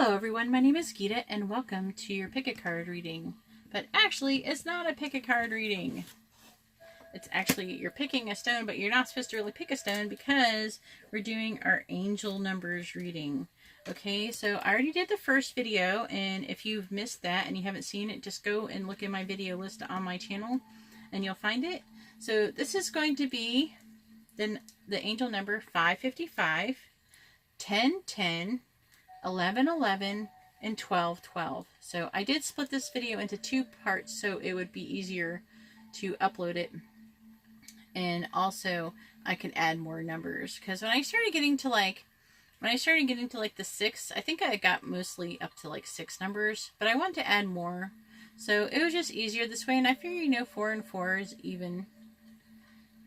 Hello everyone, my name is Geeta and welcome to your pick a card reading. But actually, it's not a pick a card reading. It's actually, you're picking a stone, but you're not supposed to really pick a stone because we're doing our angel numbers reading. Okay, so I already did the first video, and if you've missed that and you haven't seen it, just go and look in my video list on my channel and you'll find it. So this is going to be the angel number 555, 1010, 1111, and 1212. So I did split this video into two parts so it would be easier to upload it, and also I can add more numbers, because when I started getting to like the 6, I think I got mostly up to like 6 numbers, but I wanted to add more, so it was just easier this way. And I figured 4 and 4 is even,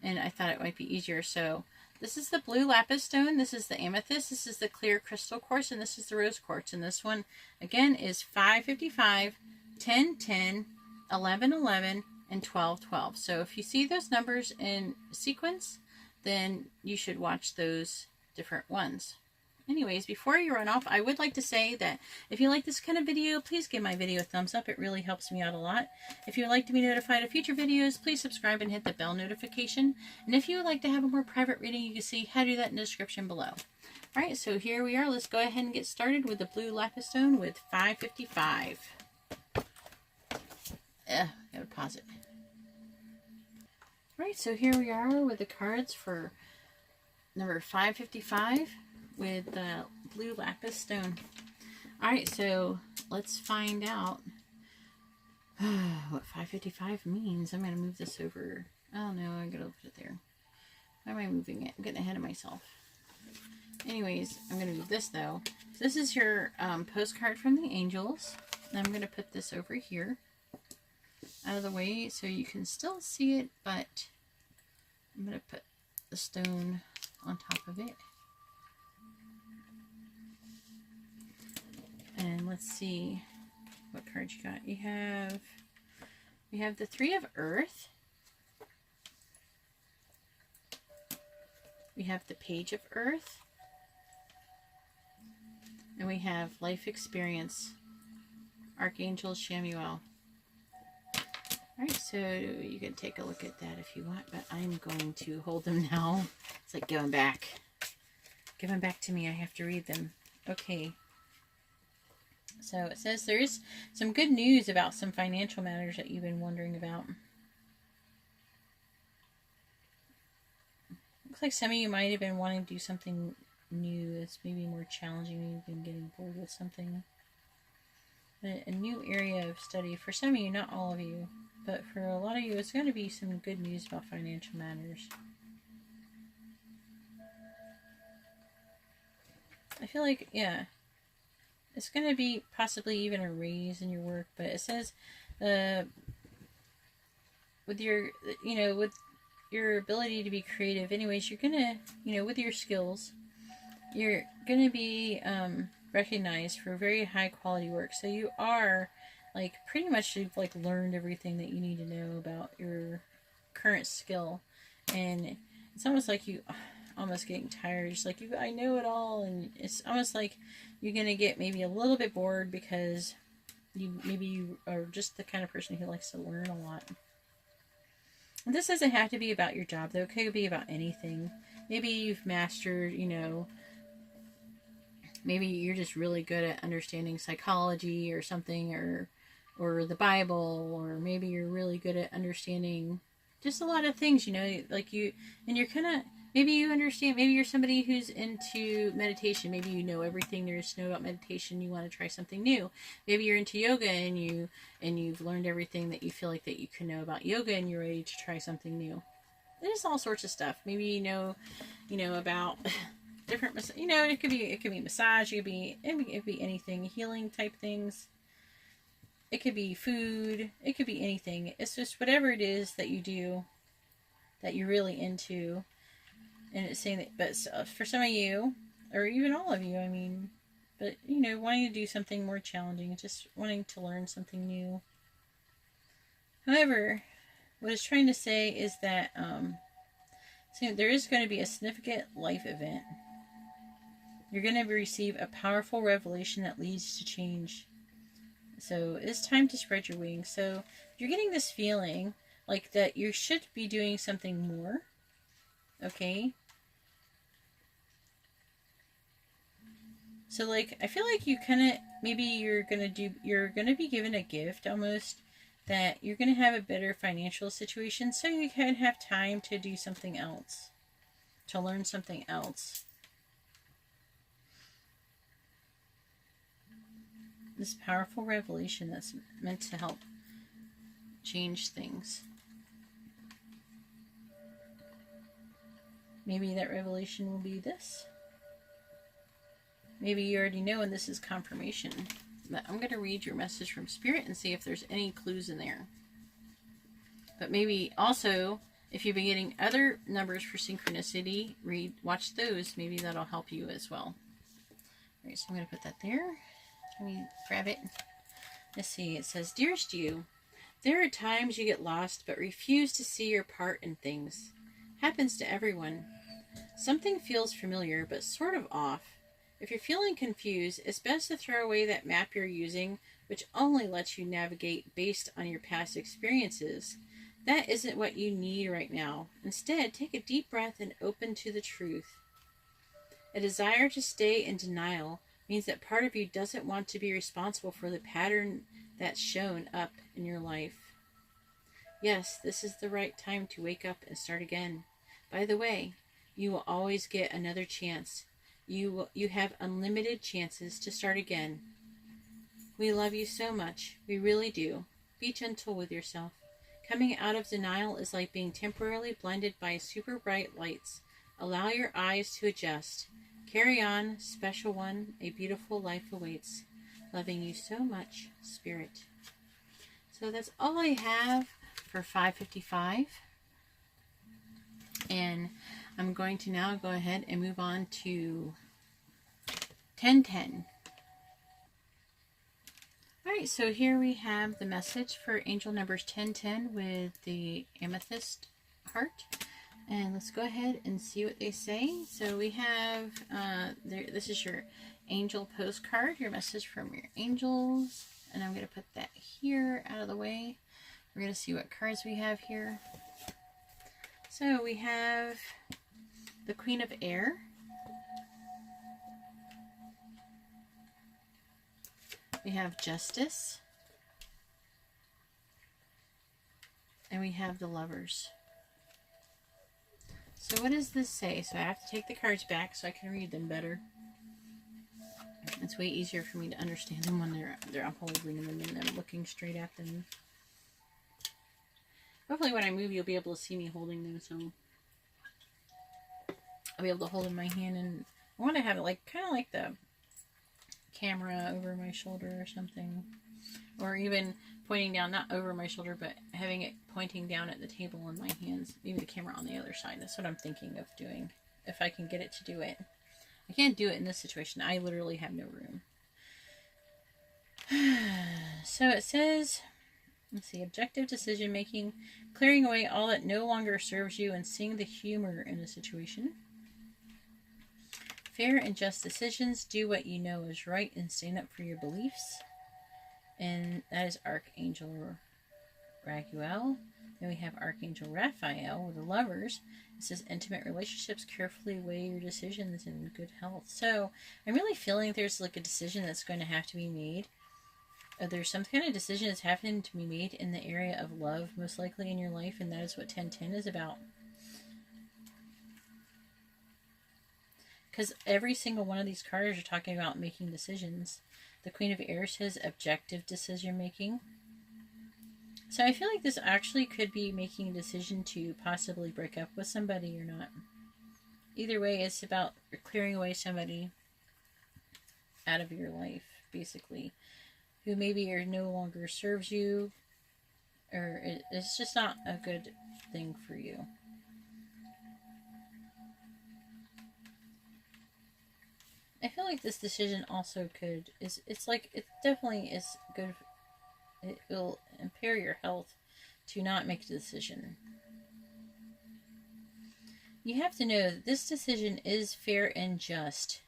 and I thought it might be easier. So this is the blue lapis stone, this is the amethyst, this is the clear crystal quartz, and this is the rose quartz. And this one, again, is 555, 1010, 1111, and 1212. So if you see those numbers in sequence, then you should watch those different ones. Anyways, before you run off, I would like to say that if you like this kind of video, please give my video a thumbs up. It really helps me out a lot. If you would like to be notified of future videos, please subscribe and hit the bell notification. And if you would like to have a more private reading, you can see how to do that in the description below. Alright, so here we are. Let's go ahead and get started with the blue lapis stone with 555. Gotta pause it. Alright, so here we are with the cards for number 555. With the blue lapis stone. Alright, so let's find out what 555 means. I'm going to move this over. Oh no, I'm going to put it there. Why am I moving it? I'm getting ahead of myself. Anyways, I'm going to move this though. So this is your postcard from the angels. And I'm going to put this over here out of the way so you can still see it, but I'm going to put the stone on top of it. And let's see what cards you got. We have the 3 of Earth. We have the Page of Earth. And we have Life Experience, Archangel Chamuel. Alright, so you can take a look at that if you want, but I'm going to hold them now. It's like give them back. Give them back to me. I have to read them. Okay. So it says there is some good news about some financial matters that you've been wondering about. Looks like some of you might have been wanting to do something new that's maybe more challenging. You've been getting bored with something. But a new area of study for some of you, not all of you, but for a lot of you, it's going to be some good news about financial matters. I feel like, yeah. It's going to be possibly even a raise in your work, but it says with your, with your ability to be creative, anyways, you're going to, with your skills, you're going to be recognized for very high quality work. So you are, like, pretty much you've, like, learned everything that you need to know about your current skill. And it's almost like you almost getting tired. It's like, I know it all, and it's almost like you're going to get maybe a little bit bored because you are just the kind of person who likes to learn a lot. And this doesn't have to be about your job, though. It could be about anything. Maybe you've mastered, maybe you're just really good at understanding psychology or something, or the Bible, or maybe you're really good at understanding just a lot of things, like you, and you're kind of, maybe you understand, maybe you're somebody who's into meditation. Maybe you know everything there is to know about meditation. You want to try something new. Maybe you're into yoga and you've learned everything that you feel like that you can know about yoga, and you're ready to try something new. There's all sorts of stuff. Maybe you know about different, it could be massage, it could be anything, healing type things. It could be food, it could be anything. It's just whatever it is that you do that you're really into. And it's saying that, but for some of you, or even all of you, but, wanting to do something more challenging, just wanting to learn something new. However, what it's trying to say is that, so there is going to be a significant life event You're going to receive a powerful revelation that leads to change. So it's time to spread your wings. So you're getting this feeling like that you should be doing something more. Okay. So like, I feel like you kind of, maybe you're going to be given a gift almost, that you're going to have a better financial situation, so you can have time to do something else, to learn something else. This powerful revelation that's meant to help change things. Maybe that revelation will be this. Maybe you already know and this is confirmation. But I'm going to read your message from Spirit and see if there's any clues in there. But maybe also, if you've been getting other numbers for synchronicity, watch those. Maybe that'll help you as well. Alright, so I'm going to put that there. Let me grab it. Let's see. It says, Dearest you, there are times you get lost but refuse to see your part in things. Happens to everyone. Something feels familiar but sort of off. If you're feeling confused, it's best to throw away that map you're using, which only lets you navigate based on your past experiences. That isn't what you need right now. Instead, take a deep breath and open to the truth. A desire to stay in denial means that part of you doesn't want to be responsible for the pattern that's shown up in your life. Yes, this is the right time to wake up and start again. By the way, you will always get another chance. You have unlimited chances to start again. We love you so much. We really do. Be gentle with yourself. Coming out of denial is like being temporarily blinded by super bright lights. Allow your eyes to adjust. Carry on, special one. A beautiful life awaits. Loving you so much, Spirit. So that's all I have for 555. And I'm going to now go ahead and move on to 1010. Alright, so here we have the message for angel numbers 1010 with the amethyst heart. And let's go ahead and see what they say. So we have, this is your angel postcard, your message from your angels. And I'm going to put that here out of the way. We're going to see what cards we have here. So we have the Queen of Air. We have Justice. And we have the Lovers. So what does this say? So I have to take the cards back so I can read them better. It's way easier for me to understand them when I'm holding them and I'm looking straight at them. Hopefully when I move you'll be able to see me holding them, so I'll be able to hold in my hand, and I want to have it like kind of like the camera over my shoulder or something, or even pointing down, not over my shoulder, but having it pointing down at the table in my hands, maybe the camera on the other side. That's what I'm thinking of doing, if I can get it to do it. I can't do it in this situation. I literally have no room. So it says, let's see, objective decision making, clearing away all that no longer serves you and seeing the humor in a situation. Fair and just decisions, do what you know is right and stand up for your beliefs. And that is Archangel Raguel. Then we have Archangel Raphael with the Lovers. It says intimate relationships, carefully weigh your decisions in good health. So I'm really feeling there's like a decision that's going to have to be made. There's some kind of decision that's having to be made in the area of love, most likely in your life, and that is what 1010 is about. Because every single one of these cards are talking about making decisions. The Queen of Air says objective decision making. So I feel like this actually could be making a decision to possibly break up with somebody or not. Either way, it's about clearing away somebody out of your life, basically, who maybe no longer serves you, or it's just not a good thing for you. I feel like this decision also it's like, it definitely is good. It will impair your health to not make a decision. You have to know that this decision is fair and just.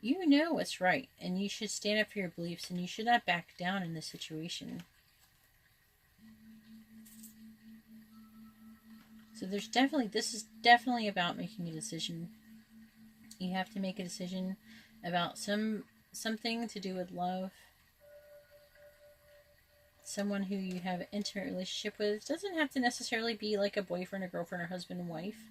you know what's right, and you should stand up for your beliefs, and you should not back down in this situation. So this is definitely about making a decision. You have to make a decision about something to do with love. Someone who you have an intimate relationship with. It doesn't have to necessarily be like a boyfriend, a girlfriend, or husband and wife.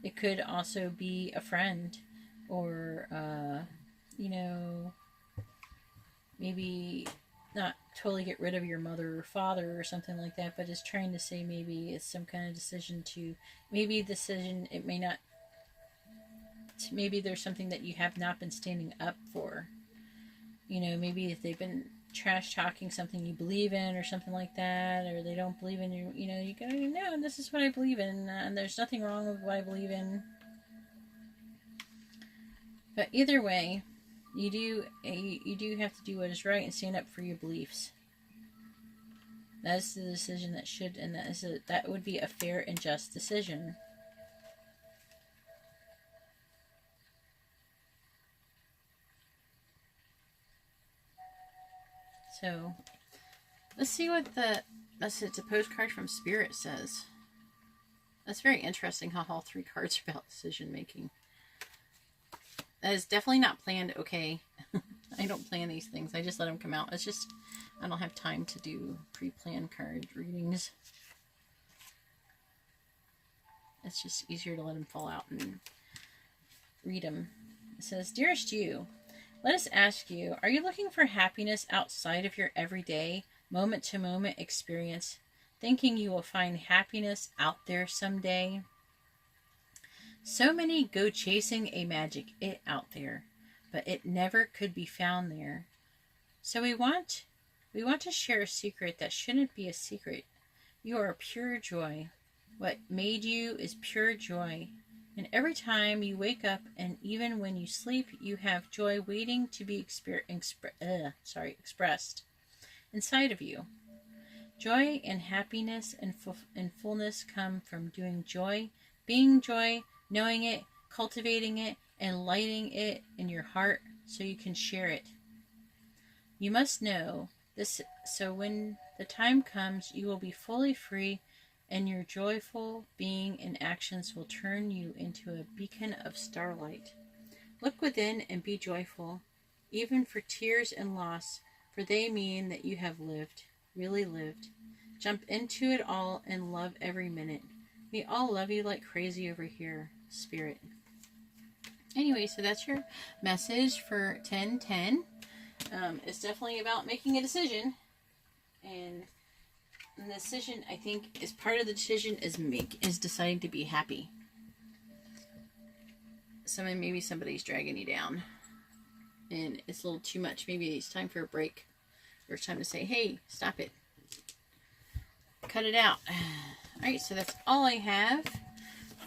It could also be a friend, or maybe not totally get rid of your mother or father or something like that, but is trying to say maybe it's some kind of decision it may not, maybe there's something that you have not been standing up for. Maybe if they've been trash talking something you believe in or something like that, or they don't believe in you go, no, this is what I believe in, and there's nothing wrong with what I believe in. But either way, you do have to do what is right and stand up for your beliefs. That's the decision that should, and that would be a fair and just decision. So, let's see what it's a postcard from Spirit says. That's very interesting how all 3 cards are about decision making. That is definitely not planned, okay? I don't plan these things. I just let them come out. It's just, I don't have time to do pre-planned card readings. It's just easier to let them fall out and read them. It says, Dearest you, let us ask you, are you looking for happiness outside of your everyday, moment-to-moment experience, thinking you will find happiness out there someday? So many go chasing a magic it out there, but it never could be found there. So we want to share a secret that shouldn't be a secret. You are pure joy. What made you is pure joy. And every time you wake up and even when you sleep, you have joy waiting to be expressed inside of you. Joy and happiness and fullness come from doing joy, being joy, knowing it, cultivating it, and lighting it in your heart so you can share it. You must know this, so when the time comes, you will be fully free, and your joyful being and actions will turn you into a beacon of starlight. Look within and be joyful, even for tears and loss, for they mean that you have lived, really lived. Jump into it all and love every minute. We all love you like crazy over here, Spirit. Anyway, so that's your message for 10/10. It's definitely about making a decision, and the decision, I think, is part of the decision is deciding to be happy. Maybe somebody's dragging you down, and it's a little too much. Maybe it's time for a break, or it's time to say, "Hey, stop it, cut it out." All right, so that's all I have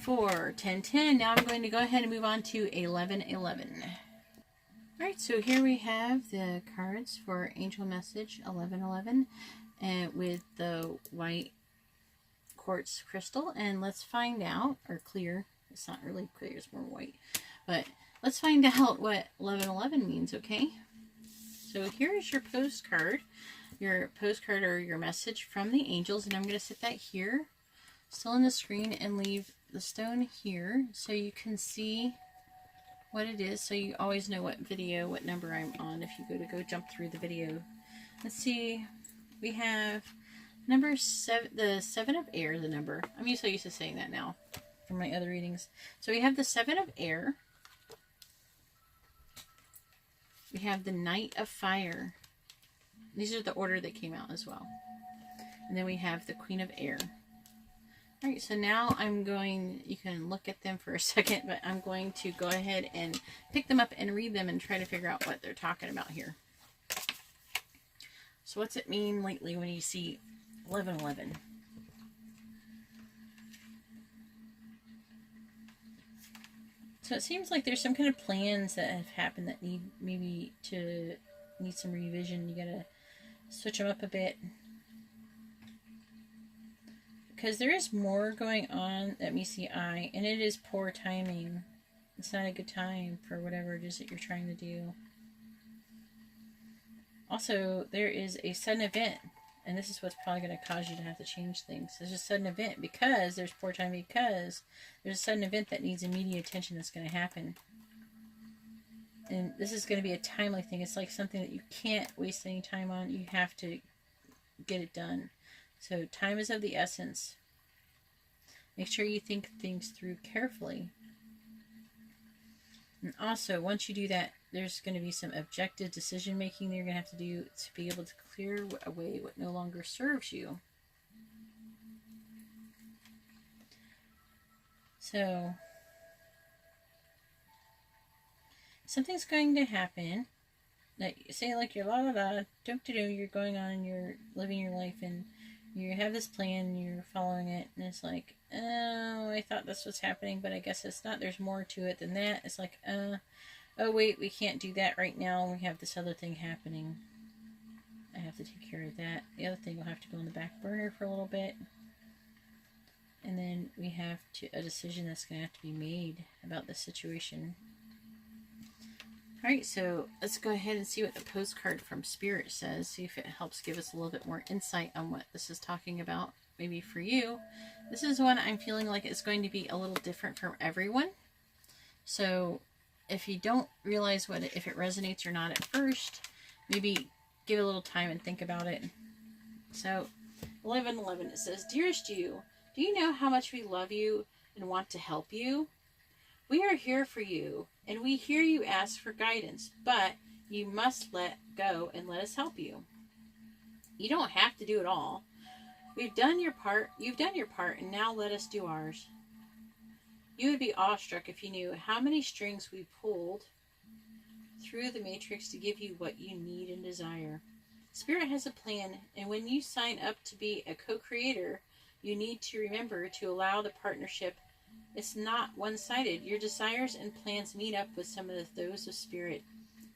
for 10/10. Now I'm going to go ahead and move on to 11/11. Alright, so here we have the cards for Angel Message 11/11 and with the white quartz crystal. And let's find out, or clear, it's not really clear, it's more white. But let's find out what 11/11 means, okay? So here is your postcard or your message from the angels. And I'm going to set that here, still on the screen, and leave the stone here so you can see what it is, so you always know what number I'm on if you go jump through the video. Let's see, we have number 7, the 7 of air, the number. I'm so used to saying that now from my other readings. So we have the 7 of air. We have the Knight of Fire. These are the order that came out as well. And then we have the Queen of Air. Alright, so now you can look at them for a second, but I'm going to go ahead and pick them up and read them and try to figure out what they're talking about here. So what's it mean lately when you see 11/11? So it seems like there's some kind of plans that have happened that need some revision. You gotta switch them up a bit. Because there is more going on that meets the eye, and it is poor timing. It's not a good time for whatever it is that you're trying to do. Also, there is a sudden event, and this is what's probably going to cause you to have to change things. There's a sudden event because there's poor time, because there's a sudden event that needs immediate attention that's going to happen. And this is going to be a timely thing. It's like something that you can't waste any time on. You have to get it done. So time is of the essence. Make sure you think things through carefully. And also, once you do that, there's going to be some objective decision making that you're going to have to do to be able to clear away what no longer serves you. So, something's going to happen that, say, like you're you're going on and you're living your life and you have this plan and you're following it, and it's like, oh, I thought this was happening, but I guess it's not. There's more to it than that. It's like, oh wait, we can't do that right now. We have this other thing happening. I have to take care of that. The other thing will have to go on the back burner for a little bit. And then we have a decision that's going to have to be made about this situation. Alright, so let's go ahead and see what the postcard from Spirit says. See if it helps give us a little bit more insight on what this is talking about. Maybe for you. This is one I'm feeling like it's going to be a little different from everyone. So if you don't realize if it resonates or not at first, maybe give it a little time and think about it. So 11:11, it says, Dearest you, do you know how much we love you and want to help you? We are here for you, and we hear you ask for guidance, but you must let go and let us help you. You don't have to do it all. We've done your part, you've done your part, and now let us do ours. You would be awestruck if you knew how many strings we pulled through the matrix to give you what you need and desire. Spirit has a plan, and when you sign up to be a co-creator, you need to remember to allow the partnership. It's not one-sided. Your desires and plans meet up with some of those of Spirit.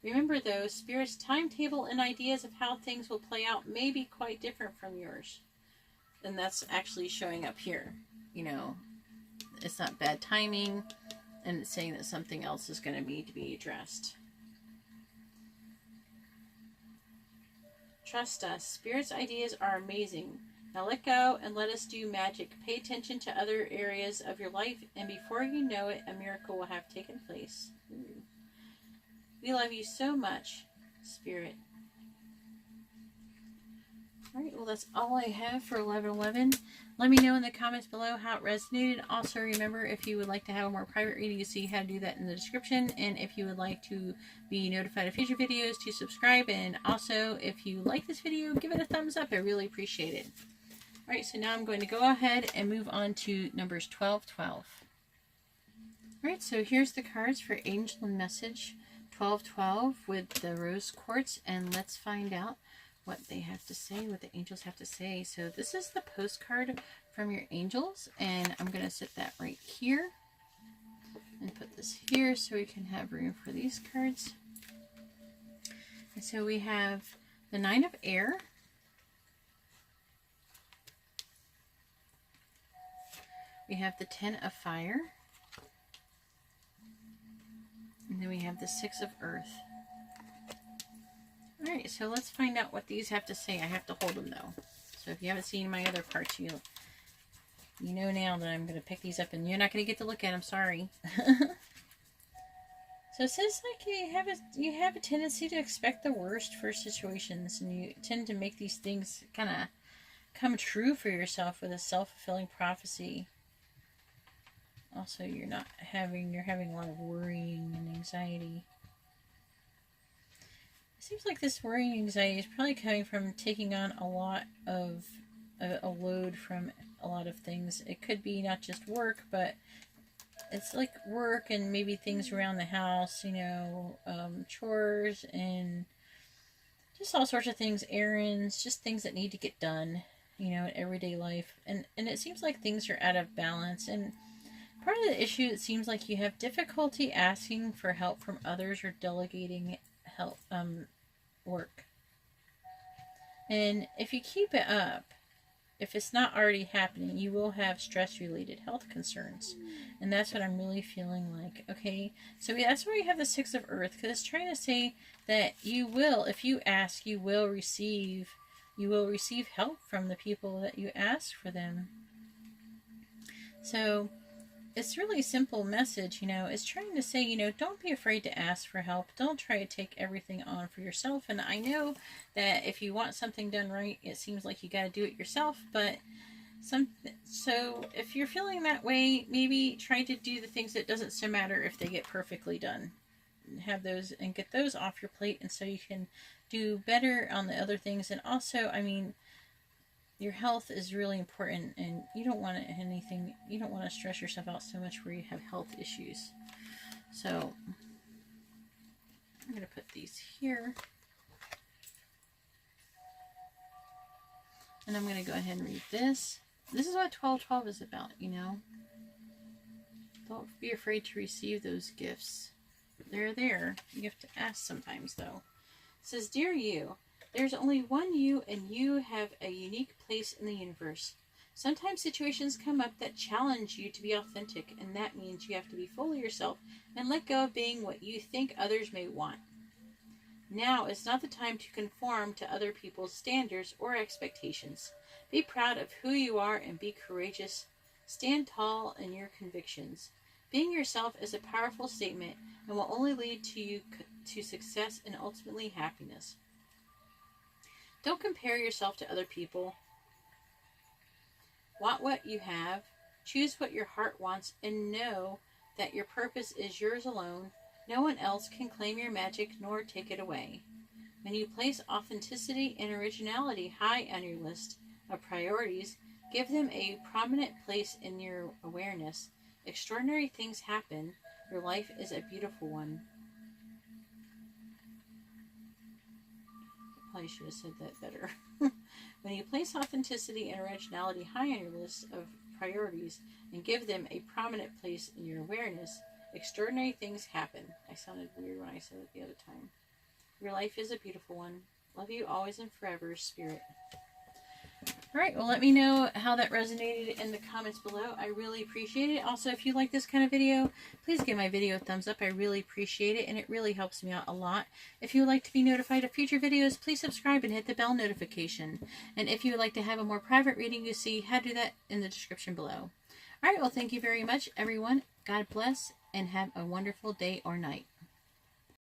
Remember, though, Spirit's timetable and ideas of how things will play out may be quite different from yours. And that's actually showing up here. You know, it's not bad timing, and it's saying that something else is going to need to be addressed. Trust us. Spirit's ideas are amazing. Now let go and let us do magic. Pay attention to other areas of your life, and before you know it, a miracle will have taken place. Ooh. We love you so much, Spirit. Alright, well that's all I have for 11:11. Let me know in the comments below how it resonated. Also remember, if you would like to have a more private reading, you see how to do that in the description. And if you would like to be notified of future videos, to subscribe. And also, if you like this video, give it a thumbs up. I really appreciate it. Alright, so now I'm going to go ahead and move on to numbers 1212. Alright, so here's the cards for Angel and Message 1212 with the rose quartz, and let's find out what they have to say, what the angels have to say. So this is the postcard from your angels, and I'm going to set that right here and put this here so we can have room for these cards. And so we have the Nine of Air, we have the Ten of Fire, and then we have the Six of Earth. Alright, so let's find out what these have to say. I have to hold them though. So if you haven't seen my other cards, you know now that I'm going to pick these up, and you're not going to get to look at them, sorry. So it says like you have a tendency to expect the worst for situations, and you tend to make these things kind of come true for yourself with a self-fulfilling prophecy. Also, you're having a lot of worrying and anxiety. It seems like this worrying anxiety is probably coming from taking on a lot of a load from a lot of things. It could be not just work, but it's like work and maybe things around the house, you know, chores and just all sorts of things, errands, just things that need to get done, you know, in everyday life. And it seems like things are out of balance. And part of the issue, it seems like you have difficulty asking for help from others or delegating help, work. And if you keep it up, if it's not already happening, you will have stress-related health concerns. And that's what I'm really feeling like. Okay, so that's why we have the Six of Earth, because it's trying to say that you will, if you ask, you will receive help from the people that you ask for them. So it's really a simple message, it's trying to say, don't be afraid to ask for help. Don't try to take everything on for yourself. And I know that if you want something done right, it seems like you got to do it yourself, but so if you're feeling that way, maybe try to do the things that doesn't so matter if they get perfectly done. Have those and get those off your plate, and so you can do better on the other things. And also, your health is really important, and you don't want to stress yourself out so much where you have health issues. So I'm going to put these here, and I'm going to go ahead and read this. This is what 1212 is about, Don't be afraid to receive those gifts. They're there. You have to ask sometimes, though. It says, Dear you, there's only one you, and you have a unique place in the universe. Sometimes situations come up that challenge you to be authentic, and that means you have to be fully yourself and let go of being what you think others may want. Now is not the time to conform to other people's standards or expectations. Be proud of who you are and be courageous. Stand tall in your convictions. Being yourself is a powerful statement and will only lead to success and ultimately happiness. Don't compare yourself to other people. Want what you have. Choose what your heart wants and know that your purpose is yours alone. No one else can claim your magic nor take it away. When you place authenticity and originality high on your list of priorities, give them a prominent place in your awareness. Extraordinary things happen. Your life is a beautiful one. I probably should have said that better. When you place authenticity and originality high on your list of priorities and give them a prominent place in your awareness, extraordinary things happen. I sounded weird when I said it the other time. Your life is a beautiful one. Love you always and forever, Spirit. Alright, well, let me know how that resonated in the comments below. I really appreciate it. Also, if you like this kind of video, please give my video a thumbs up. I really appreciate it, and it really helps me out a lot. If you would like to be notified of future videos, please subscribe and hit the bell notification. And if you would like to have a more private reading, you see how to do that in the description below. Alright, well, thank you very much, everyone. God bless, and have a wonderful day or night.